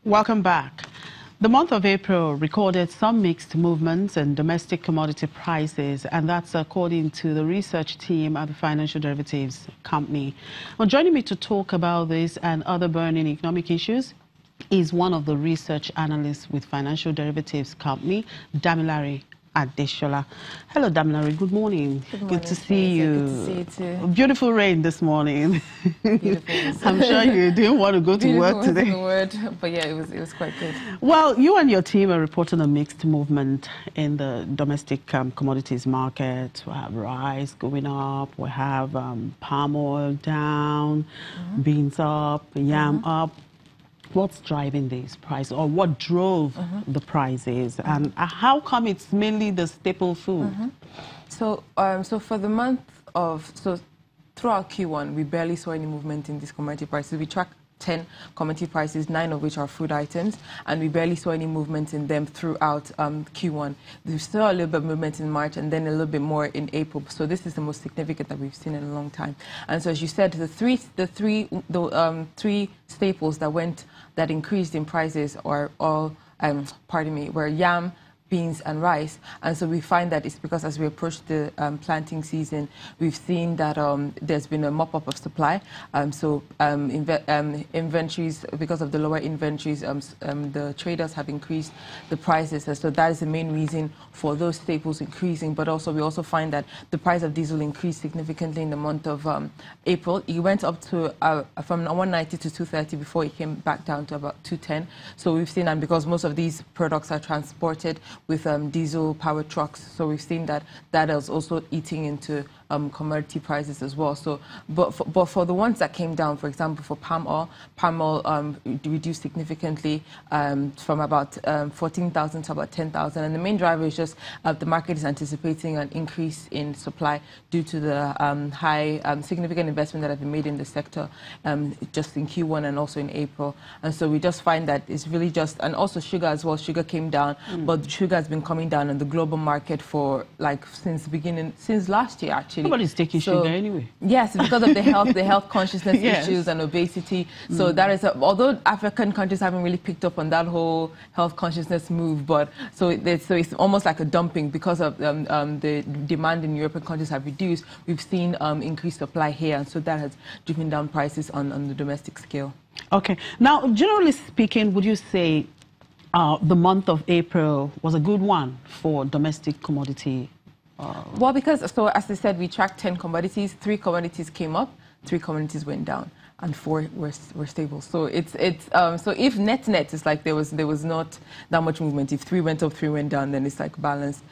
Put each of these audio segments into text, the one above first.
Welcome back. The month of April recorded some mixed movements in domestic commodity prices, and that's according to the research team at the Financial Derivatives Company. Well, joining me to talk about this and other burning economic issues is one of the research analysts with Financial Derivatives Company, Damilare Adeshola. Hello, Damilare. Good morning. Good morning. Good to see you. Good to see you too. Beautiful rain this morning. Beautiful. I'm sure you didn't want to go to work today. The word, but yeah, it was quite good. Well, you and your team are reporting a mixed movement in the domestic commodities market. We have rice going up, we have palm oil down, beans up, yam up. What's driving these prices, or what drove the prices, and how come it's mainly the staple food? So for the month of, throughout Q1, we barely saw any movement in these commodity prices. We track 10 commodity prices, 9 of which are food items, and we barely saw any movement in them throughout Q1. We saw a little bit of movement in March and then a little bit more in April. So this is the most significant that we've seen in a long time. And so, as you said, the three staples that increased in prices are all, were yam, beans and rice, and so we find that it's because as we approach the planting season, we've seen that there's been a mop-up of supply. Inventories, because of the lower inventories, the traders have increased the prices, and so that is the main reason for those staples increasing. But also, we also find that the price of diesel increased significantly in the month of April. It went up to from 190 to 230 before it came back down to about 210. So we've seen, and because most of these products are transported with diesel-powered trucks, so we've seen that is also eating into commodity prices as well. So, but for the ones that came down, for example, for palm oil reduced significantly from about 14,000 to about 10,000, and the main driver is just the market is anticipating an increase in supply due to the significant investment that have been made in the sector just in Q1 and also in April. And so we just find that it's really just, and also sugar as well. Sugar came down, but sugar has been coming down in the global market for since last year actually. Nobody's taking sugar anyway. Yes, because of the health consciousness issues and obesity. So that is, although African countries haven't really picked up on that whole health consciousness move, but so it's almost like a dumping because of the demand in European countries have reduced. We've seen increased supply here, and so that has driven down prices on the domestic scale. Okay. Now, generally speaking, would you say the month of April was a good one for domestic commodity? Well, because, so as I said, we tracked 10 commodities. 3 commodities came up, 3 commodities went down, and 4 were stable. So so if net is like there was not that much movement. If 3 went up, 3 went down, then it's like balanced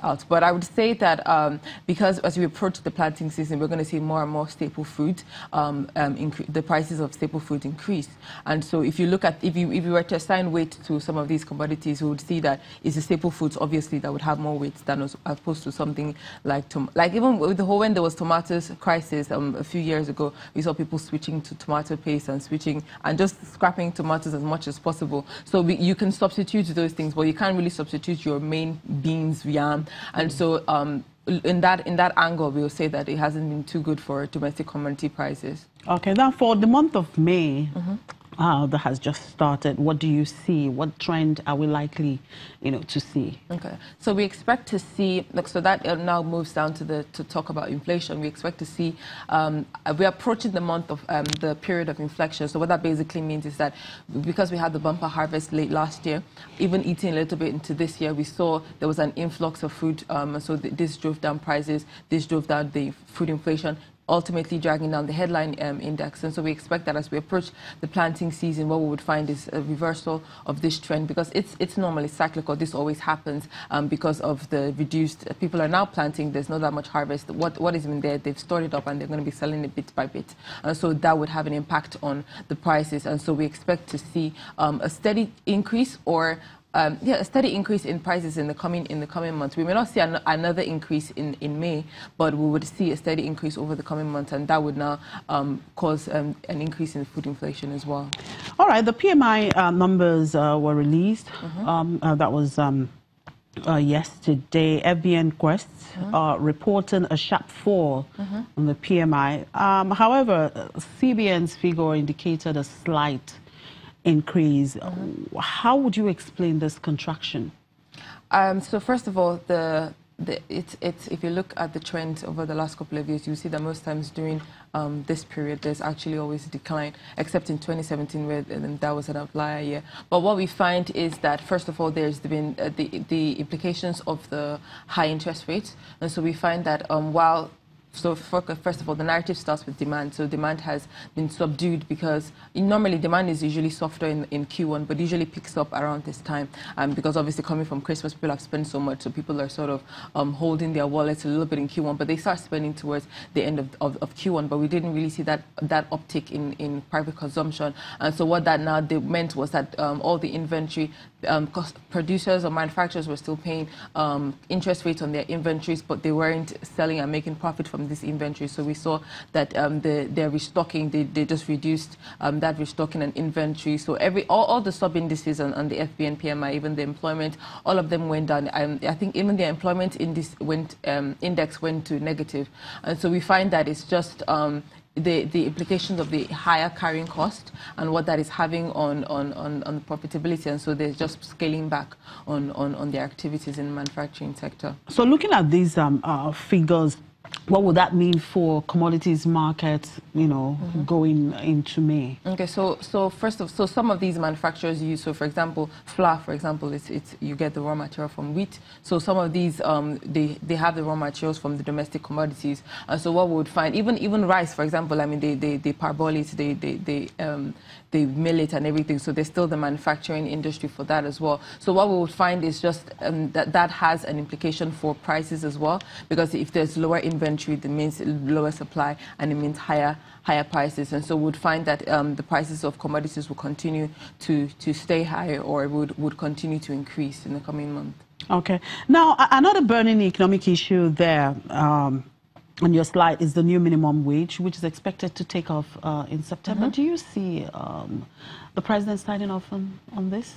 out. But I would say that because as we approach the planting season, we're going to see more and more staple food, the prices of staple food increase. And so if you look at, if you were to assign weight to some of these commodities, we would see that it's the staple foods obviously that would have more weight than as opposed to something like even with the whole, when there was tomatoes crisis a few years ago, we saw people switching to tomato paste and just scrapping tomatoes as much as possible. So you can substitute those things, but you can't really substitute your main beans, yam. And so in that angle, we'll say that it hasn't been too good for domestic commodity prices. Okay, now for the month of May, that has just started, what do you see? What trend are we likely, to see? Okay, so we expect to see, so that now moves down to talk about inflation. We expect to see, we're approaching the month of the period of inflection. So what that basically means is that because we had the bumper harvest late last year, even eating a little bit into this year, we saw there was an influx of food. So this drove down prices, this drove down the food inflation, ultimately dragging down the headline index. And so we expect that as we approach the planting season, what we would find is a reversal of this trend, because it's normally cyclical. This always happens because of the reduced, people are now planting, there's not that much harvest. What is in there, they've stored it up and they're going to be selling it bit by bit. And so that would have an impact on the prices. And so we expect to see a steady increase or a steady increase in prices in the coming months. We may not see another increase in May, but we would see a steady increase over the coming months, and that would now cause an increase in food inflation as well. All right, the PMI numbers were released. That was yesterday. FBN Quest reporting a sharp fall on the PMI. However, CBN's figure indicated a slight increase. How would you explain this contraction? So first of all, if you look at the trend over the last couple of years, you see that most times during this period, there's actually always a decline, except in 2017 where that was an outlier year. But what we find is that, first of all, there's been the implications of the high interest rates. And so we find that first of all, the narrative starts with demand. So demand has been subdued because normally demand is usually softer in Q1, but usually picks up around this time. Because obviously coming from Christmas, people have spent so much, so people are sort of holding their wallets a little bit in Q1, but they start spending towards the end of Q1. But we didn't really see that uptick in private consumption. And so what that now meant was that all the inventory producers or manufacturers were still paying interest rates on their inventories, but they weren't selling and making profit from this inventory. So we saw that their restocking, they just reduced that restocking and inventory. So all the sub indices on the FB and PMI, even the employment, all of them went down. I think even the employment index went to negative. And so we find that it's just the implications of the higher carrying cost and what that is having on the profitability, and so they're just scaling back on their activities in the manufacturing sector. So looking at these figures, what would that mean for commodities markets, going into May? Okay, so some of these manufacturers use, so for example, flour, for example, you get the raw material from wheat. So some of these, they have the raw materials from the domestic commodities. And so what we would find, even rice, for example, I mean, they parboil it, they mill it and everything. So there's still the manufacturing industry for that as well. So what we would find is just that has an implication for prices as well, because if there's lower inventory, that means lower supply, and it means higher prices. And so we would find that the prices of commodities will continue to stay high, or would continue to increase in the coming month. Okay. Now, another burning economic issue there on your slide is the new minimum wage, which is expected to take off in September. Do you see the president signing off on this?